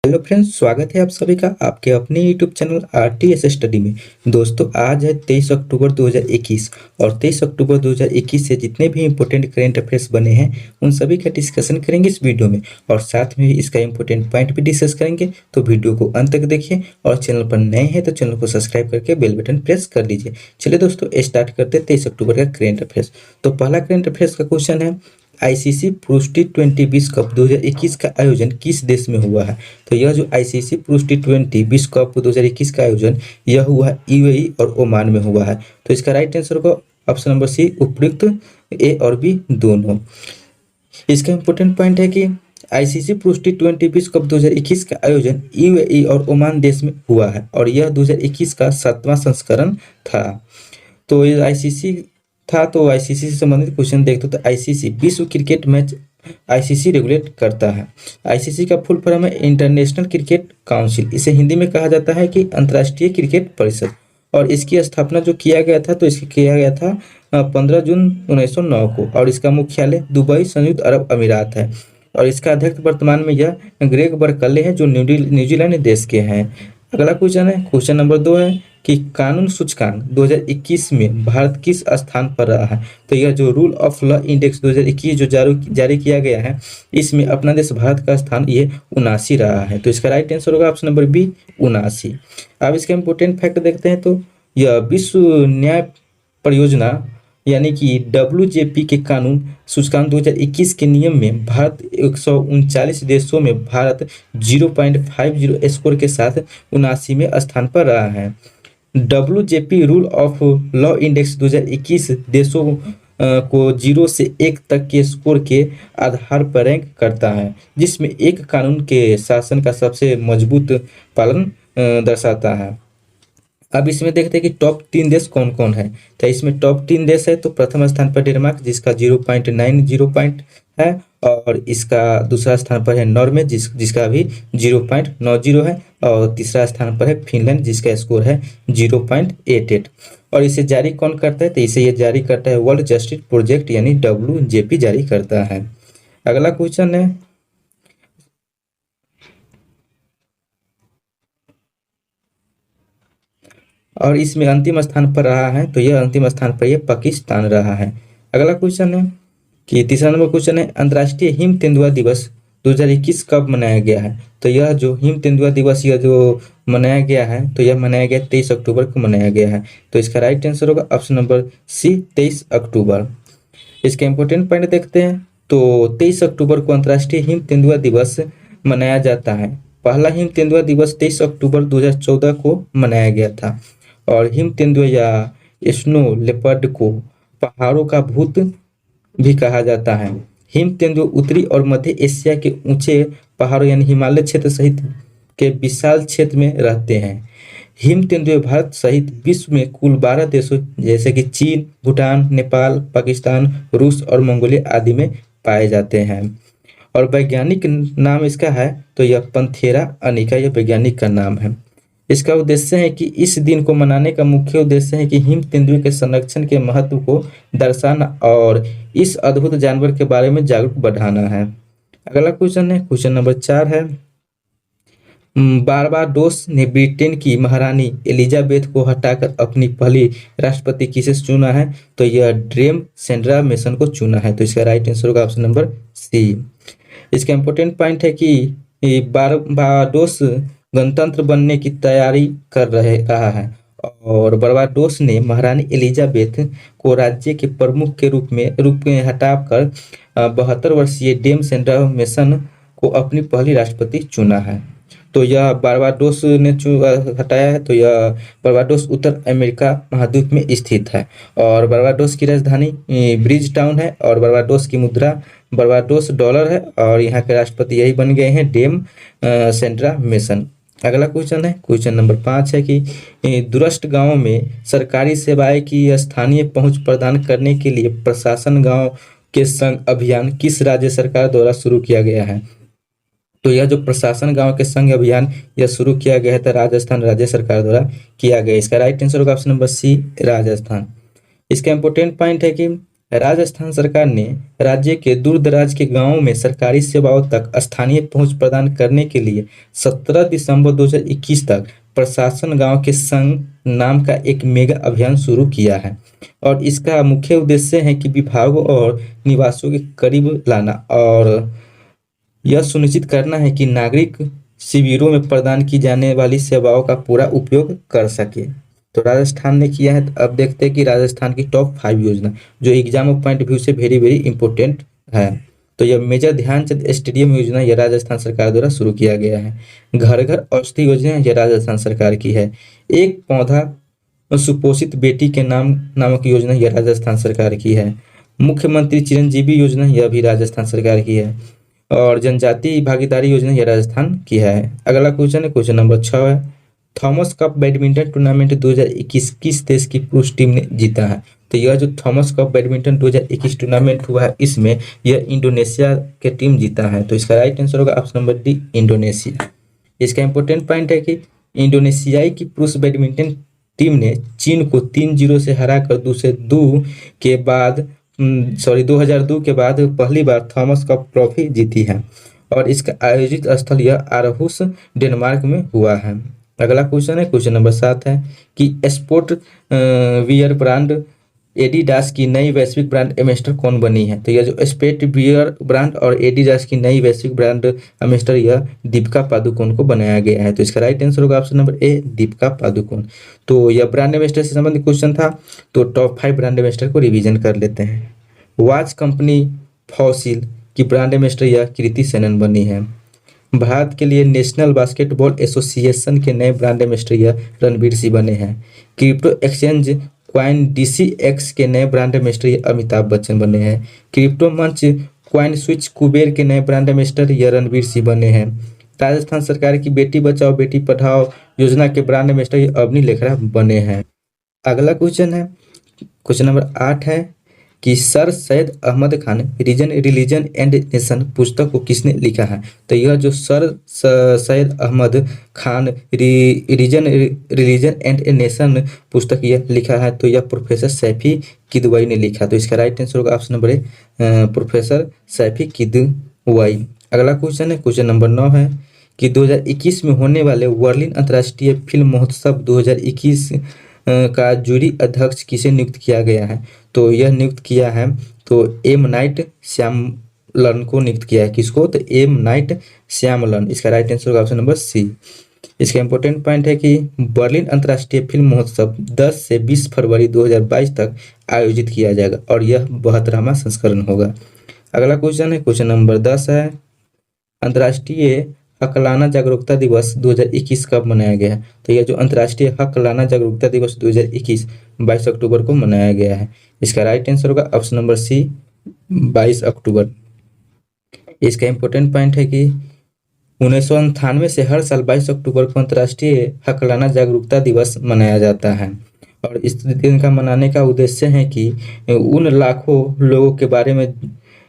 Hello friends, स्वागत है आप सभी का आपके अपने यूट्यूब चैनल आरटीएस स्टडी में। दोस्तों, आज है 23 अक्टूबर 2021 और 23 अक्टूबर 2021 से जितने भी इंपॉर्टेंट करेंट अफेयर्स बने हैं उन सभी का डिस्कशन करेंगे इस वीडियो में और साथ में इसका इंपॉर्टेंट पॉइंट भी डिस्कस करेंगे। तो वीडियो को अंत तक देखिए और चैनल पर नए हैं तो चैनल को सब्सक्राइब करके बेल बटन प्रेस कर लीजिए। चलिए दोस्तों, स्टार्ट करते हैं 23 अक्टूबर का करेंट अफेयर्स। तो पहला करेंट अफेयर्स का क्वेश्चन है, आईसीसी पुरुष टी20 विश्व कप 2021 का आयोजन किस देश में हुआ है। तो यह जो आईसीसी पुरुष टी20 विश्व कप 2021 का आयोजन यह हुआ यूएई और ओमान में हुआ है। तो इसका राइट आंसर होगा ऑप्शन नंबर सी, उपयुक्त ए और बी दोनों। इसका इंपॉर्टेंट पॉइंट है कि आईसीसी पुरुष टी20 विश्व कप 2021 का आयोजन यूएई और ओमान देश में हुआ है और यह 2021 का 7वां संस्करण था। तो ये आईसीसी था, तो आईसीसी से संबंधित क्वेश्चन देखते तो आईसीसी विश्व क्रिकेट मैच आईसीसी रेगुलेट करता है। आईसीसी का फुल फॉर्म है इंटरनेशनल क्रिकेट काउंसिल। इसे हिंदी में कहा जाता है कि अंतर्राष्ट्रीय क्रिकेट परिषद और इसकी स्थापना जो किया गया था तो इसकी किया गया था 15 जून 1909 को और इसका मुख्यालय दुबई संयुक्त अरब अमीरात है और इसका अध्यक्ष वर्तमान में यह ग्रेग बर्कले है जो न्यूजीलैंड देश के हैं। अगला क्वेश्चन है, क्वेश्चन नंबर 2 है कि कानून सूचकांक 2021 में भारत किस स्थान पर रहा है। तो यह जो रूल ऑफ लॉ इंडेक्स 2021 जो जारी किया गया है इसमें अपना देश भारत का स्थान ये 79 रहा है। तो इसका राइट आंसर होगा ऑप्शन नंबर बी, 79। अब इसका इंपॉर्टेंट फैक्ट देखते हैं तो यह विश्व न्याय परियोजना यानी कि डब्ल्यूजेपी के कानून सूचकांक 2021 के नियम में भारत 139 देशों में भारत 0.50 स्कोर के साथ 79 में स्थान पर रहा है। डब्ल्यूजेपी रूल ऑफ लॉ इंडेक्स 2021 देशों को 0 से 1 तक के स्कोर के आधार पर रैंक करता है जिसमें एक कानून के शासन का सबसे मजबूत पालन दर्शाता है। अब इसमें देखते हैं कि टॉप 3 देश कौन कौन है। तो इसमें टॉप 3 देश है तो प्रथम स्थान पर डेनमार्क जिसका 0.90 पॉइंट है और इसका दूसरा स्थान पर है नॉर्वे जिसका भी 0.90 है और तीसरा स्थान पर है फिनलैंड जिसका स्कोर है 0.88। और इसे जारी कौन करता है, तो इसे ये जारी करता है वर्ल्ड जस्टिस प्रोजेक्ट यानी डब्ल्यूजेपी जारी करता है। अगला क्वेश्चन है, और इसमें अंतिम स्थान पर रहा है तो यह अंतिम स्थान पर यह पाकिस्तान रहा है। अगला क्वेश्चन है कि तीसरा नंबर क्वेश्चन है, अंतर्राष्ट्रीय हिम तेंदुआ दिवस 2021 कब मनाया गया है। तो यह जो हिम तेंदुआ दिवस यह जो मनाया गया है तो यह मनाया गया 23 अक्टूबर को मनाया गया है। तो इसका राइट आंसर होगा ऑप्शन नंबर सी, 23 अक्टूबर। इसका इंपॉर्टेंट पॉइंट देखते हैं तो 23 अक्टूबर को अंतर्राष्ट्रीय हिम तेंदुआ दिवस मनाया जाता है। पहला हिम तेंदुआ दिवस 23 अक्टूबर 2014 को मनाया गया था और हिम तेंदुआ या स्नो लेपर्ड को पहाड़ों का भूत भी कहा जाता है। हिम तेंदुआ उत्तरी और मध्य एशिया के ऊंचे पहाड़ों यानी हिमालय क्षेत्र सहित के विशाल क्षेत्र में रहते हैं। हिम तेंदुए भारत सहित विश्व में कुल 12 देशों जैसे कि चीन, भूटान, नेपाल, पाकिस्तान, रूस और मंगोलिया आदि में पाए जाते हैं। और वैज्ञानिक नाम इसका है तो यह पंथेरा अनिका यह वैज्ञानिक का नाम है। इसका उद्देश्य है कि इस दिन को मनाने का मुख्य उद्देश्य है कि हिम तेंदुए के संरक्षण के महत्व को दर्शाना और इस अद्भुत जानवर के बारे में जागरूक बढ़ाना है। अगला क्वेश्चन है, क्वेश्चन नंबर 4 है, बारबाडोस ने ब्रिटेन की महारानी एलिजाबेथ को हटाकर अपनी पहली राष्ट्रपति किसे चुना है। तो यह ड्रेम सेंड्रा मेसन को चुना है। तो इसका राइट आंसर होगा ऑप्शन नंबर सी। इसका इंपॉर्टेंट पॉइंट है कि बारबाडोस गणतंत्र बनने की तैयारी कर रहा है और बारबाडोस ने महारानी एलिजाबेथ को राज्य के प्रमुख के रूप में हटाकर 72 वर्षीय डेम सेंड्रा मेसन को अपनी पहली राष्ट्रपति चुना है। तो यह बारबाडोस ने हटाया है। तो यह बारबाडोस उत्तर अमेरिका महाद्वीप में स्थित है और बारबाडोस की राजधानी ब्रिज टाउन है और बारबाडोस की मुद्रा बारबाडोस डॉलर है और यहाँ के राष्ट्रपति यही बन गए हैं डेम सेंड्रा मेसन। अगला क्वेश्चन है, क्वेश्चन नंबर 5 है कि दूरस्थ गांवों में सरकारी सेवाएं की स्थानीय पहुंच प्रदान करने के लिए प्रशासन गांव के संग अभियान किस राज्य सरकार द्वारा शुरू किया गया है। तो यह जो प्रशासन गांव के संग अभियान यह शुरू किया गया है तो राजस्थान राज्य सरकार द्वारा किया गया। इसका राइट आंसर होगा ऑप्शन नंबर सी, राजस्थान। इसका इंपॉर्टेंट पॉइंट है कि राजस्थान सरकार ने राज्य के दूर दराज के गांवों में सरकारी सेवाओं तक स्थानीय पहुंच प्रदान करने के लिए 17 दिसंबर 2021 तक प्रशासन गांव के संग नाम का एक मेगा अभियान शुरू किया है। और इसका मुख्य उद्देश्य है कि विभागों और निवासियों के करीब लाना और यह सुनिश्चित करना है कि नागरिक शिविरों में प्रदान की जाने वाली सेवाओं का पूरा उपयोग कर सके। तो राजस्थान ने किया है। तो अब देखते हैं कि राजस्थान की टॉप 5 योजना जो एग्जाम पॉइंट व्यू से वेरी वेरी इंपॉर्टेंट है। तो यह मेजर ध्यानचंद स्टेडियम योजना यह राजस्थान सरकार द्वारा शुरू किया गया है। घर घर औषधि योजना यह राजस्थान सरकार की है। एक पौधा सुपोषित बेटी के नाम नामक योजना यह राजस्थान सरकार की है। मुख्यमंत्री चिरंजीवी योजना यह भी राजस्थान सरकार की है। और जनजाति भागीदारी योजना यह राजस्थान की है। अगला क्वेश्चन है, क्वेश्चन नंबर 6 है, थॉमस कप बैडमिंटन टूर्नामेंट 2021 किस देश की पुरुष टीम ने जीता है? तो यह जो थॉमस कप बैडमिंटन 2021 टूर्नामेंट हुआ है इसमें यह इंडोनेशिया की टीम जीता है। तो इसका राइट आंसर होगा ऑप्शन नंबर डी, इंडोनेशिया। इसका इंपॉर्टेंट पॉइंट है कि इंडोनेशियाई की पुरुष बैडमिंटन टीम ने चीन को 3-0 से हराकर दूसरे दो के बाद 2002 के बाद पहली बार थॉमस कप ट्रॉफी जीती है। और इसका आयोजित स्थल यह आरहुस डेनमार्क में हुआ है। अगला क्वेश्चन है, क्वेश्चन नंबर 7 है कि स्पोर्ट वियर ब्रांड एडिडास की नई वैश्विक ब्रांड एम्बेसडर कौन बनी है? तो यह जो स्पोर्ट वियर ब्रांड और एडिडास की नई वैश्विक ब्रांड एम्बेसडर यह दीपिका पादुकोण को बनाया गया है। तो इसका राइट आंसर होगा ऑप्शन नंबर ए, दीपिका पादुकोण। तो यह ब्रांड एम्बेसडर से संबंधित क्वेश्चन था। तो टॉप 5 ब्रांड एम्बेसडर को रिवीजन कर लेते हैं। वॉच कंपनी फॉसिल की ब्रांड एम्बेसडर यह कृति सेनन बनी है। भारत के लिए नेशनल बास्केटबॉल एसोसिएशन के नए ब्रांड एम्बेसडर यह रणवीर सिंह बने हैं। क्रिप्टो एक्सचेंज क्वाइन DCX के नए ब्रांड एम्बेसडर यह अमिताभ बच्चन बने हैं। क्रिप्टो मंच क्वाइन स्विच कुबेर के नए ब्रांड एम्बेसडर यह रणवीर सिंह बने हैं। राजस्थान सरकार की बेटी बचाओ बेटी पढ़ाओ योजना के ब्रांड एम्बेसडर यह अवनी लेखरा बने हैं। अगला क्वेश्चन है, क्वेश्चन नंबर 8 है कि sir Syed Ahmad Khan reason religion and nation पुस्तक को किसने लिखा है? तो यह जो sir Syed Ahmad Khan reason religion and nation पुस्तक यह लिखा है तो यह प्रोफेसर सैफी किदवई ने लिखा। तो इसका राइट आंसर होगा option number A, professor Saifi Kidwai. अगला क्वेश्चन है, क्वेश्चन नंबर 9 है कि 2021 में होने वाले बर्लिन अंतर्राष्ट्रीय फिल्म महोत्सव 2021 का जूरी अध्यक्ष किसे नियुक्त किया गया है? तो यह नियुक्त किया है तो एम नाइट श्यामलन को नियुक्त किया है। किसको? तो एम नाइट श्यामलन। इसका राइट आंसर होगा ऑप्शन नंबर सी। इसका इंपॉर्टेंट पॉइंट है कि बर्लिन अंतर्राष्ट्रीय फिल्म महोत्सव 10 से 20 फरवरी 2022 तक आयोजित किया जाएगा और यह 72वां संस्करण होगा। अगला क्वेश्चन है, क्वेश्चन नंबर 10 है, अंतर्राष्ट्रीय हकलाना जागरूकता दिवस 2021 कब मनाया गया है? तो यह जो अंतर्राष्ट्रीय हकलाना जागरूकता दिवस 2021 22 अक्टूबर को मनाया गया है। इसका राइट आंसर होगा ऑप्शन नंबर सी, 22 अक्टूबर। इसका इंपॉर्टेंट पॉइंट है कि 1998 से हर साल 22 अक्टूबर को अंतर्राष्ट्रीय हकलाना जागरूकता दिवस मनाया जाता है। और इस दिन का मनाने का उद्देश्य है कि उन लाखों लोगों के बारे में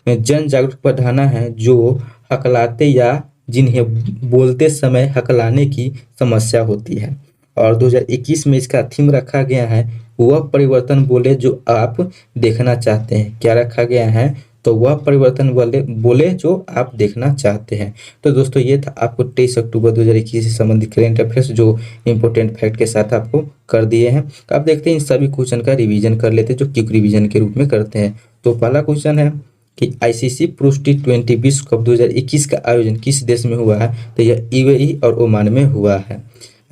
जन जागरूक बढ़ाना है जो हकलाते या जिन्हें बोलते समय हकलाने की समस्या होती है। और 2021 में इसका थीम रखा गया है वह परिवर्तन बोले जो आप देखना चाहते हैं। क्या रखा गया है? तो वह परिवर्तन बोले जो आप देखना चाहते हैं। तो दोस्तों ये था आपको 23 अक्टूबर 2021 से संबंधित करेंट अफेयर्स जो इंपॉर्टेंट फैक्ट के साथ आपको कर दिए हैं। आप देखते हैं इन सभी क्वेश्चन का रिवीजन कर लेते हैं जो क्विक रिवीजन के रूप में करते हैं। तो पहला क्वेश्चन है कि ICC पुरुष T20 विश्व कप 2021 का आयोजन किस देश में हुआ है? तो यह UAE और ओमान में हुआ है।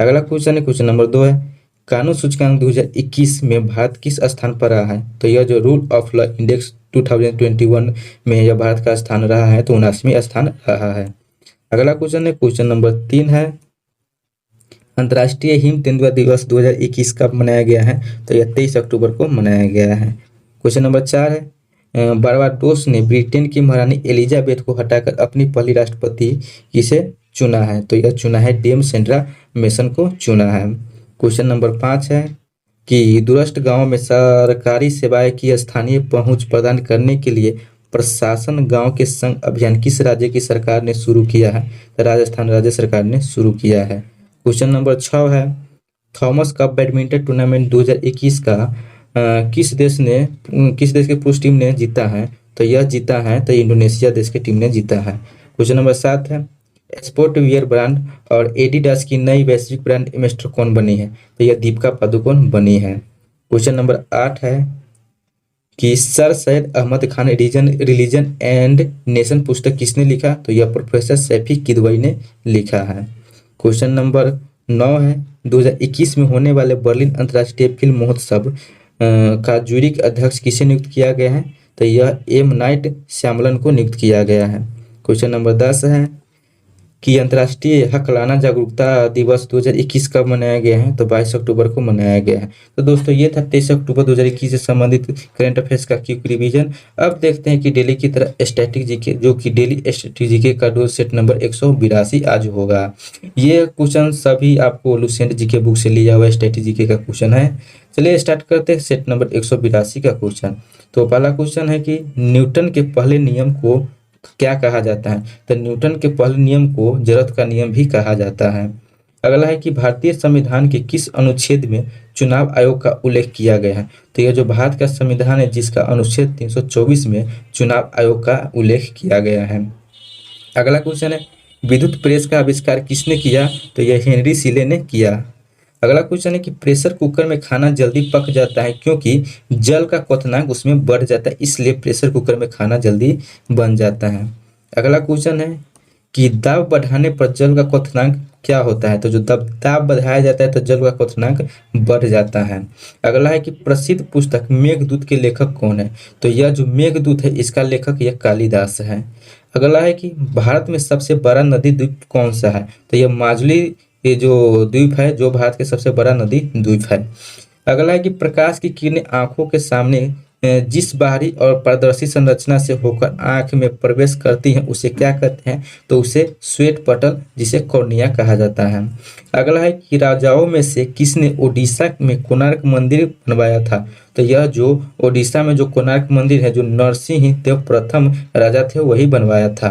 अगला क्वेश्चन है, क्वेश्चन नंबर 2 है, कानून सूचकांक 2021 में भारत किस स्थान पर रहा है? तो यह जो रूल ऑफ लॉ इंडेक्स 2021 में यह भारत का स्थान रहा है तो 79वें स्थान रहा है। अगला क्वेश्चन है, क्वेश्चन नंबर 3 है, अंतर्राष्ट्रीय हिम तेंदुआ दिवस 2021 कब मनाया गया है? तो यह 23 अक्टूबर को मनाया गया है। क्वेश्चन नंबर 4 है, बारबाडोस ने ब्रिटेन की महारानी एलिजाबेथ को हटाकर अपनी पहली राष्ट्रपति किसे चुना है? तो यह चुना है डेम सेंड्रा मेसन को चुना है। क्वेश्चन नंबर 5 है कि दूरस्थ गांव में सरकारी सेवाएं की स्थानीय पहुंच प्रदान करने के लिए प्रशासन गांव के संग अभियान किस राज्य की सरकार ने शुरू किया है? तो राजस्थान राज्य सरकार ने शुरू किया है। क्वेश्चन नंबर 6 है, थॉमस कप बैडमिंटन टूर्नामेंट 2021 का किस देश की पुरुष टीम ने जीता है? तो यह जीता है, तो इंडोनेशिया देश की टीम ने जीता है। क्वेश्चन नंबर 7 है, स्पोर्ट वियर ब्रांड और एडिडास की नई वैश्विक ब्रांड एम्बेसडर कौन बनी है? तो यह दीपिका पादुकोण बनी है। क्वेश्चन नंबर 8 है कि sir Syed Ahmad Khan religion and nation पुस्तक किसने लिखा? तो यह प्रोफेसर सैफी किदवई ने लिखा है। क्वेश्चन नंबर 9 है, 2021 में होने वाले बर्लिन अंतर्राष्ट्रीय फिल्म महोत्सव का जूरी के अध्यक्ष किसे नियुक्त किया गया है? तो यह एम नाइट श्यामलन को नियुक्त किया गया है। क्वेश्चन नंबर 10 है कि अंतर्राष्ट्रीय हकलाना जागरूकता दिवस 2021 कब मनाया गया है? तो 22 अक्टूबर को मनाया गया है। तो दोस्तों ये था 23 अक्टूबर 2021 से संबंधित करंट अफेयर्स का क्विक रिवीजन। अब देखते हैं कि डेली की तरह स्टैटिक जीके, जो कि डेली स्टैटिक जीके का डोज सेट नंबर 182 आज होगा। ये क्वेश्चन सभी आपको लुसेंट जीके बुक से लिया हुआ स्टैटिक जीके का क्वेश्चन है। चलिए स्टार्ट करते हैं सेट नंबर 182 का क्वेश्चन। तो पहला क्वेश्चन है कि न्यूटन के पहले नियम को क्या कहा जाता है? तो न्यूटन के पहले नियम को जरूरत का नियम भी कहा जाता है। अगला है कि भारतीय संविधान के किस अनुच्छेद में चुनाव आयोग का उल्लेख किया गया है? तो यह जो भारत का संविधान है जिसका अनुच्छेद 324 में चुनाव आयोग का उल्लेख किया गया है। अगला क्वेश्चन है, विद्युत प्रेस का आविष्कार किसने किया? तो यह हेनरी सीले ने किया। अगला क्वेश्चन है कि प्रेशर कुकर में खाना जल्दी पक जाता है क्योंकि जल का क्वथनांक उसमें बढ़ जाता है, इसलिए प्रेशर कुकर में खाना जल्दी बन जाता है। अगला क्वेश्चन है कि दाब बढ़ाने पर जल का क्वथनांक क्या होता है? तो जो दाब बढ़ाया जाता है तो जल का क्वथनांक बढ़ जाता है। अगला है कि प्रसिद्ध पुस्तक मेघदूत के लेखक कौन है? तो यह जो मेघदूत है इसका लेखक यह कालिदास है। अगला है कि भारत में सबसे बड़ा नदी द्वीप कौन सा है? तो यह माजुली, ये जो द्वीप है जो भारत के सबसे बड़ा नदी द्वीप है। अगला है कि प्रकाश की किरणें आंखों के सामने जिस बाहरी और पारदर्शी संरचना से होकर आंख में प्रवेश करती हैं उसे क्या कहते हैं? तो उसे श्वेत पटल, जिसे कॉर्निया कहा जाता है। अगला है कि राजाओं में से किसने ओडिशा में कोणार्क मंदिर बनवाया था? तो यह जो ओडिशा में जो कोणार्क मंदिर है, जो नरसिंह देव प्रथम राजा थे वही बनवाया था।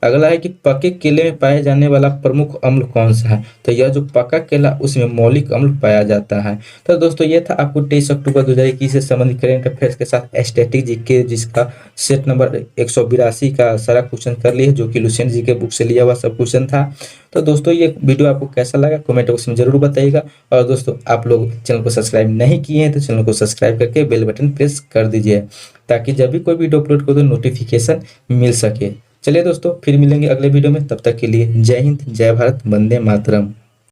अगला है कि पके केले में पाए जाने वाला प्रमुख अम्ल कौन सा है? तो यह जो पका केला उसमें मौलिक अम्ल पाया जाता है। तो दोस्तों ये था आपको 23 अक्टूबर 2021 से संबंधित करेंट अफेयर्स के साथ स्टैटिक जीके जिसका सेट नंबर 182 का सारा क्वेश्चन कर लिए, जो कि लुसेंट जी के बुक से लिया हुआ सब क्वेश्चन था। तो दोस्तों ये वीडियो आपको कैसा लगा कमेंट बॉक्स में जरूर बताइएगा। और दोस्तों आप लोग चैनल को सब्सक्राइब नहीं किए हैं तो चैनल को सब्सक्राइब करके बेल बटन प्रेस कर दीजिए, ताकि जब भी कोई वीडियो अपलोड करो तो नोटिफिकेशन मिल सके। चलिए दोस्तों फिर मिलेंगे अगले वीडियो में, तब तक के लिए जय हिंद, जय भारत, वंदे मातरम।